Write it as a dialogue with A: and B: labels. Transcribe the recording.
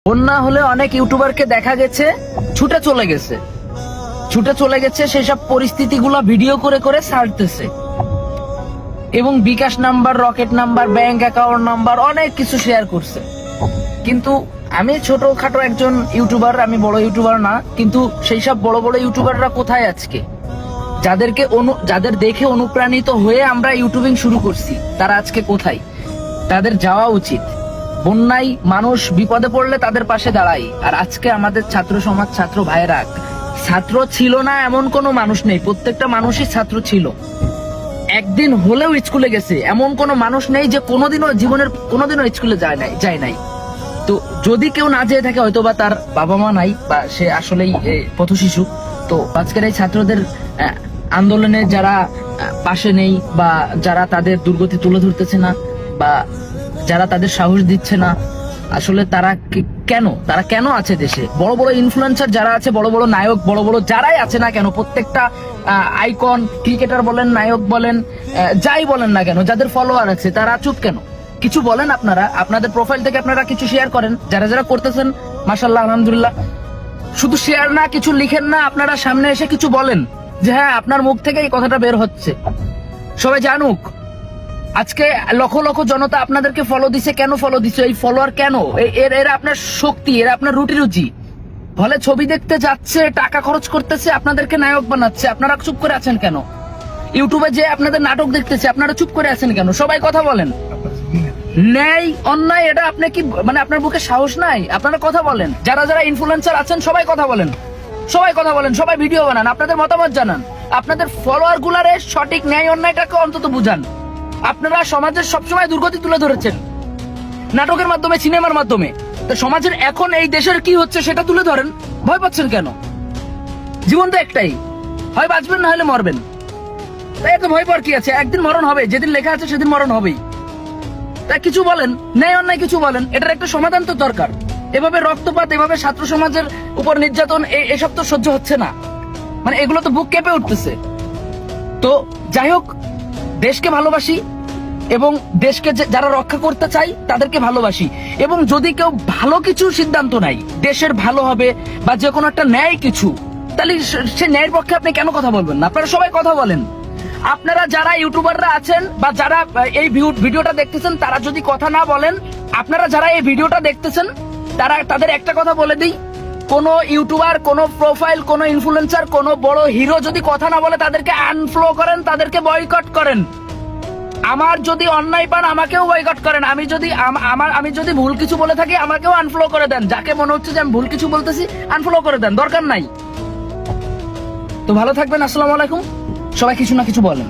A: বন্যা হলে অনেক ইউটিউবারকে দেখা গেছে ছুটে চলে গেছে সেসব পরিস্থিতিগুলো ভিডিও করে করে ছাড়তেছে এবং bKash number, Rocket number, bank account number অনেক কিছু শেয়ার করছে। কিন্তু আমি ছোটখাটো একজন ইউটিউবার, আমি বড় ইউটিউবার না, কিন্তু সেই সব বড় বড় ইউটিউবাররা কোথায় আজকে? যাদের দেখে অনুপ্রাণিত হয়ে আমরা ইউটিউবিং শুরু করছি, তারা আজকে কোথায়? তাদের যাওয়া উচিত। বন্যায় মানুষ বিপদে পড়লে তাদের পাশে দাঁড়াই। আর আজকে আমাদের ছাত্র সমাজ, ছাত্র ভাইয়েরা, ছাত্র ছিল না এমন কোনো মানুষ নেই, প্রত্যেকটা মানুষই ছাত্র ছিল। একদিন হলেও স্কুলে গেছে এমন কোনো মানুষ নেই যে কোনোদিনও স্কুলে যায় নাই। তো যদি কেউ না যেয়ে থাকে, হয়তো বা তার বাবা মা নাই, বা সে আসলেই পথশিশু। তো আজকের এই ছাত্রদের আন্দোলনে যারা পাশে নেই, বা যারা তাদের দুর্গতি তুলে ধরতেছে না, বা যারা তাদের সাহস দিচ্ছে না, আসলে তারা কেন আছে দেশে? বড় বড় ইনফ্লুয়েন্সার যারা আছে, বড় বড় নায়ক, বড় বড় যারাই আছে না কেন, প্রত্যেকটা আইকন, ক্রিকেটার বলেন, নায়ক বলেন, যাই বলেন না কেন, যাদের ফলোয়ার আছে, তারা চুপ কেন? কিছু বলেন আপনারা, আপনাদের প্রোফাইল থেকে আপনারা কিছু শেয়ার করেন। যারা করতেছেন, মাশাআল্লাহ, আলহামদুলিল্লাহ। শুধু শেয়ার না, কিছু লিখেন না, আপনারা সামনে এসে কিছু বলেন যে হ্যাঁ, আপনার মুখ থেকে এই কথাটা বের হচ্ছে, সবাই জানুক। আজকে লক্ষ লক্ষ জনতা আপনাদেরকে ফলো দিছে, কেন ফলো দিছে? এই ফলোয়ার কেন? এরা আপনার শক্তি, এরা আপনার রুজি। হলে ছবি দেখতে যাচ্ছে, টাকা খরচ করতেছে, আপনাদেরকে নায়ক বানাচ্ছে, আপনারা চুপ করে আছেন কেন? ইউটিউবে যে আপনাদের নাটক দেখতেছে, আপনারা চুপ করে আছেন কেন? সবাই কথা বলেন। ন্যায় অন্যায় এটা আপনি কি, মানে আপনার বুকে সাহস নাই? আপনারা কথা বলেন। যারা ইনফ্লুয়েন্সার আছেন, সবাই কথা বলেন, সবাই ভিডিও বানান, আপনাদের মতামত জানান, আপনাদের ফলোয়ার গুলারে সঠিক ন্যায় অন্যায়টাকে অন্তত বুঝান। আপনারা সমাজের সবসময় দুর্গতি তুলে ধরেছেন নাটকের মাধ্যমে, সিনেমার মাধ্যমে। তো সমাজের এখন এই দেশের কি হচ্ছে সেটা তুলে ধরেন। ভয় পাচ্ছেন কেন? জীবন তো একটাই, হয় বাঁচবেন না হলে মরবেন। তাই এত ভয় পাওয়ার কি আছে? একদিন মরণ হবে, যেদিন লেখা আছে সেদিন মরণ হবেই। তাই কিছু বলেন, ন্যায় অন্যায় কিছু বলেন, এটার একটা সমাধান তো দরকার। এভাবে রক্তপাত, এভাবে ছাত্র সমাজের উপর নির্যাতন, এসব তো সহ্য হচ্ছে না। মানে এগুলো তো বুক কেঁপে উঠতেছে। তো যাই হোক, দেশকে ভালোবাসি এবং দেশকে যারা রক্ষা করতে চাই তাদেরকে ভালোবাসি। এবং যদি কেউ ভালো কিছু সিদ্ধান্ত নেয়, দেশের ভালো হবে বা যে কোনো একটা ন্যায় কিছু, তাহলে সে ন্যায়ের পক্ষে আপনি কেন কথা বলবেন না? আপনারা সবাই কথা বলেন। আপনারা যারা ইউটিউবাররা আছেন বা যারা এই ভিডিওটা দেখতেছেন, তারা যদি কথা না বলেন, আপনারা যারা এই ভিডিওটা দেখতেছেন, তাদের একটা কথা বলে দিই, কোন ইউটিউবার, কোন প্রোফাইল, কোন ইনফ্লুয়েন্সার, কোন বড় হিরো যদি কথা না বলে, তাদেরকে আনফলো করেন, তাদেরকে বয়কট করেন। আমার যদি অন্যায় পান, আমাকেও বয়কট করেন। আমি যদি ভুল কিছু বলে থাকি, আমাকেও আনফলো করে দেন। যাকে মনে হচ্ছে যে আমি ভুল কিছু বলতেছি, আনফলো করে দেন, দরকার নাই। তো ভালো থাকবেন। আসসালামু আলাইকুম। সবাই কিছু না কিছু বলেন।